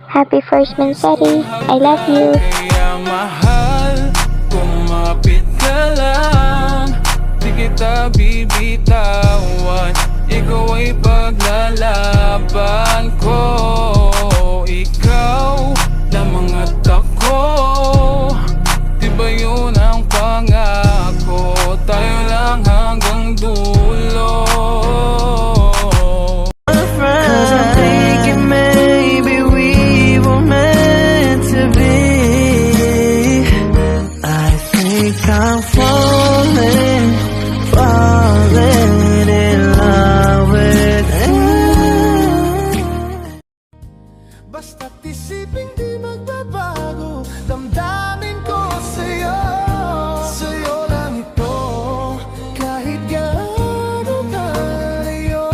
Happy first Mansari. I love you. Kaya mahal, kumapit ka lang. Di kita bibitawan. Ikaw ay paglalaban ko. Ikaw lamang at ako. Di ba yun ang pangako? Tayo lang hanggang dulo. Cause I'm thinking maybe we were meant to be. I think I'm falling in love with you. Basta't isipin di magbabago, damdamin ko sa'yo. Sa'yo lang ito, kahit gaano kalayo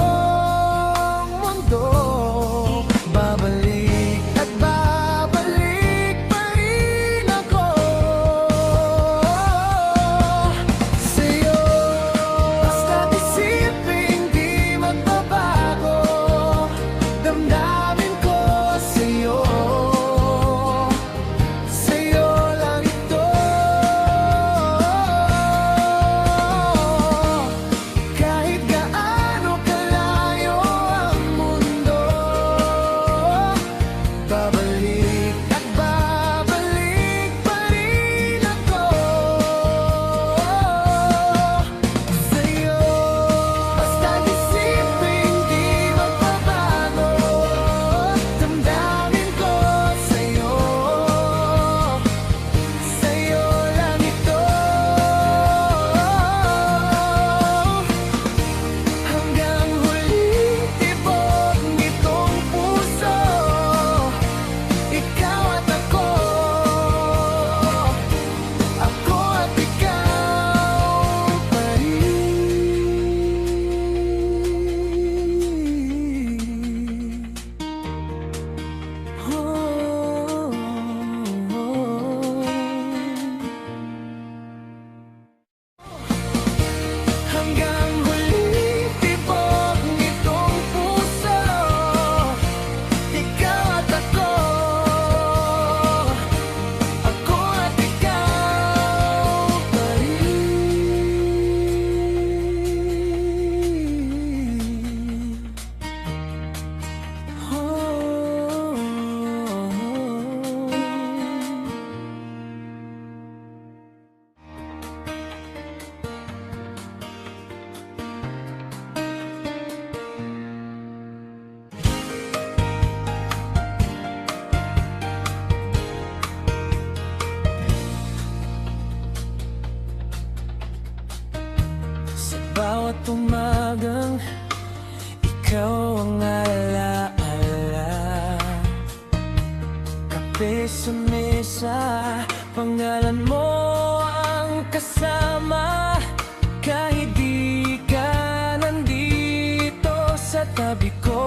ang mundo. Babalik at babalik pa rin ako sa'yo. Basta't isipin di magbabago, damdamin ko sa'yo. Sa'yo lang ito, kahit gaano kalayo ang mundo. Babalik at babalik pa rin ako sa'yo. Basta't isipin di magbabago, damdamin ko sa'yo. Sa'yo lang ito, hanggang huling tibok nitong puso. Ikaw at ako at ikaw pa hanggang huling tibok nitong puso. Ikaw at ako at ikaw pa Sa bawat umagang ikaw ang alaala. Kape sa mesa, pangalan mo ang kasama. Kahit di ka nandito sa tabi ko,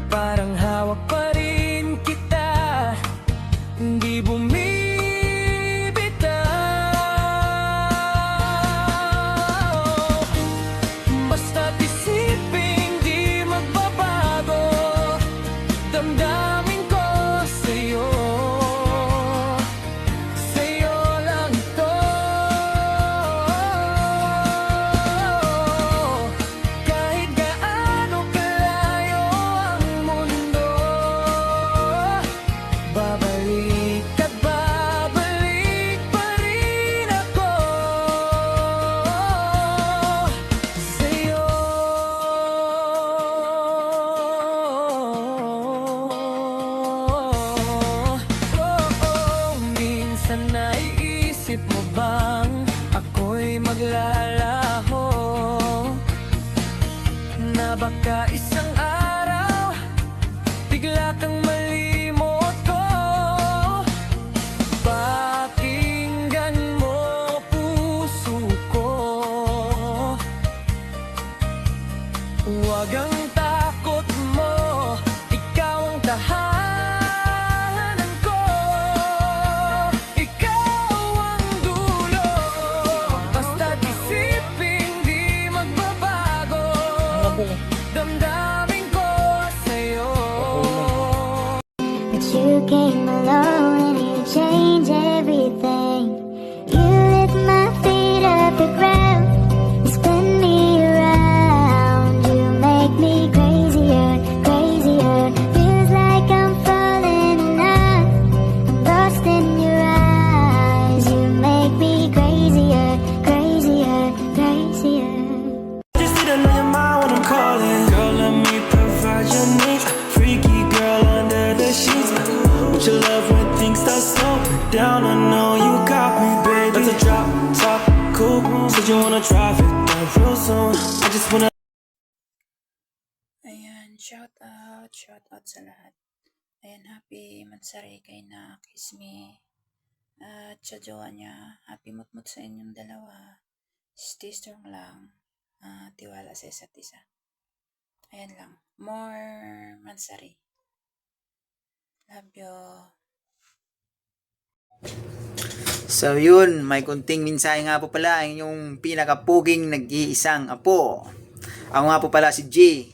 parang hawak pa rin kita, hindi bumibitaw. Basta't isipin di magbabago, damdamin ko sa'yo. Sa'yo lang ito, kahit gaano kalayo ang mundo. Babalik at babalik pa rin ako sa'yo. Minsan naiisip mo bang ako'y maglalaho, na baka isang araw bigla kang malimot ko? Pakinggan mo puso ko, huwag ang takot mo, ikaw ang tahanan ko. Ikaw ang dulo, basta't isipin di magbabago, damdamin ko sa'yo. But you came along and you changed everything. You lift my feet up the ground, you spin me around. You make me crazier, crazier. Feels like I'm falling in love, I'm lost in your eyes. You make me crazier, crazier, crazier. Just need to know your mind when I'm calling. Girl, let me provide your needs. Freaky girl under the sheets. With your love when things start slowing down. I know you got me, baby. That's a drop top coupe. Said you wanna drive it down real soon. I just wanna. Ayan, shout out sa lahat. Ayan, happy mansari kay na Kiss Me. At sa jowa niya, happy mutmut sa inyong dalawa. Stay strong lang. Tiwala sa isa't isa. Ayan lang. More mansari. Love you. So yun, may kunting mensahe nga po pala ang inyong pinakapuging nag-iisang apo. Ako nga po pala si G.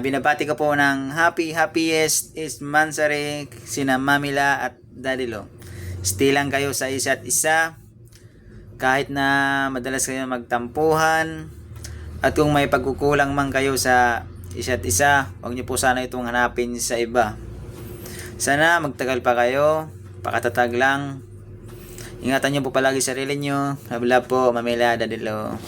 Binabati ko po ng happiest is Mansari, sina Mamila at Daddy Lo. Stay lang kayo sa isa't isa. Kahit na madalas kayo magtampuhan. At kung may pagkukulang man kayo sa isa't isa, huwag niyo po sana itong hanapin sa iba. Sana magtagal pa kayo. Pakatatag lang. Ingatan niyo po palagi sarili niyo. Love po, Mamila, Daddy Lo.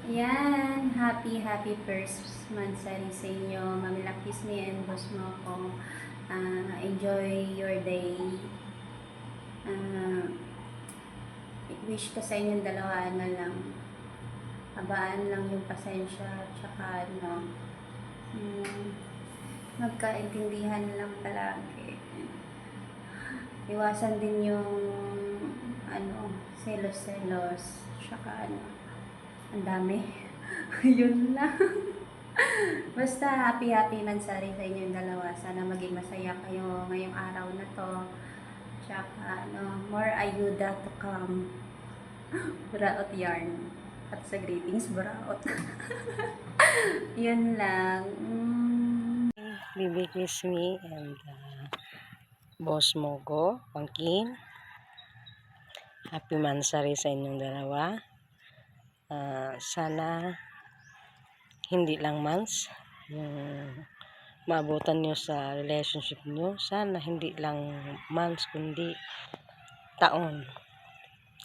Yan, happy first mansari sa inyo. Mamila Kiss Me and Boss Mo ko. Enjoy your day. Wish ko sa inyong dalawa lang. Habaan lang yung pasensya. Tsaka magkaintindihan lang palagi. Iwasan din yung selos. Tsaka ang dami. Yun lang. Basta happy mansari sa inyong dalawa. Sana maging masaya kayo ngayong araw na to. Tsaka more ayuda to come. Buraot yarn. At sa greetings, buraot. Yun lang. Baby Kiss Me and Boss Mogo, Pangkin. Happy mansari sa inyong dalawa. Sana hindi lang months yung maabutan nyo sa relationship nyo. Sana hindi lang months kundi taon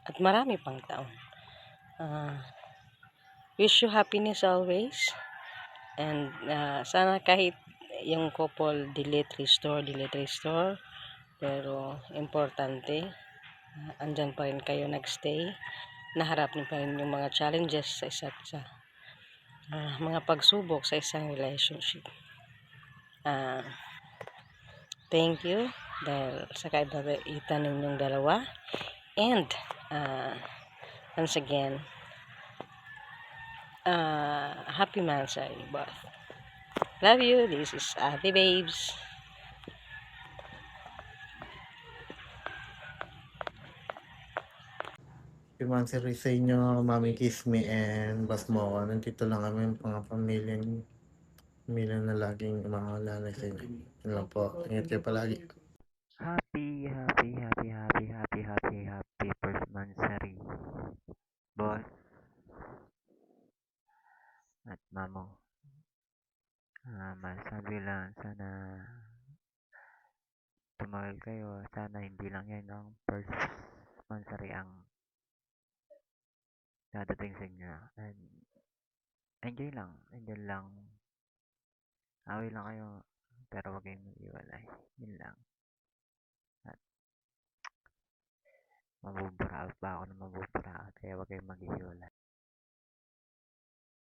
at marami pang taon. Wish you happiness always, and sana kahit yung couple delete restore, pero importante andyan pa rin kayo nagstay. Naharap niyo pa rin yung mga challenges sa isa't isa, mga pagsubok sa isang relationship. Thank you dahil sa kaibagitan ninyong dalawa, and once again, happy mansari both. Love you. This is Ate Babes. Mansari sa inyo, Mami Kiss Me and Boss Mo. Nandito lang kami mga pamilya na laging maalala sa inyo. Yun lang po. Ingat kayo palagi. Happy first mansari, boss at mamo. Masabi lang, sana tumagal kayo. Sana hindi lang yan ang first mansari ang dadating sa inyo. And enjoy lang. Away lang kayo, pero wag kayong mag-iwalay. Yun lang. At mabuburaot pa ako na mabuburaot, kaya wag kayong mag-iwalay.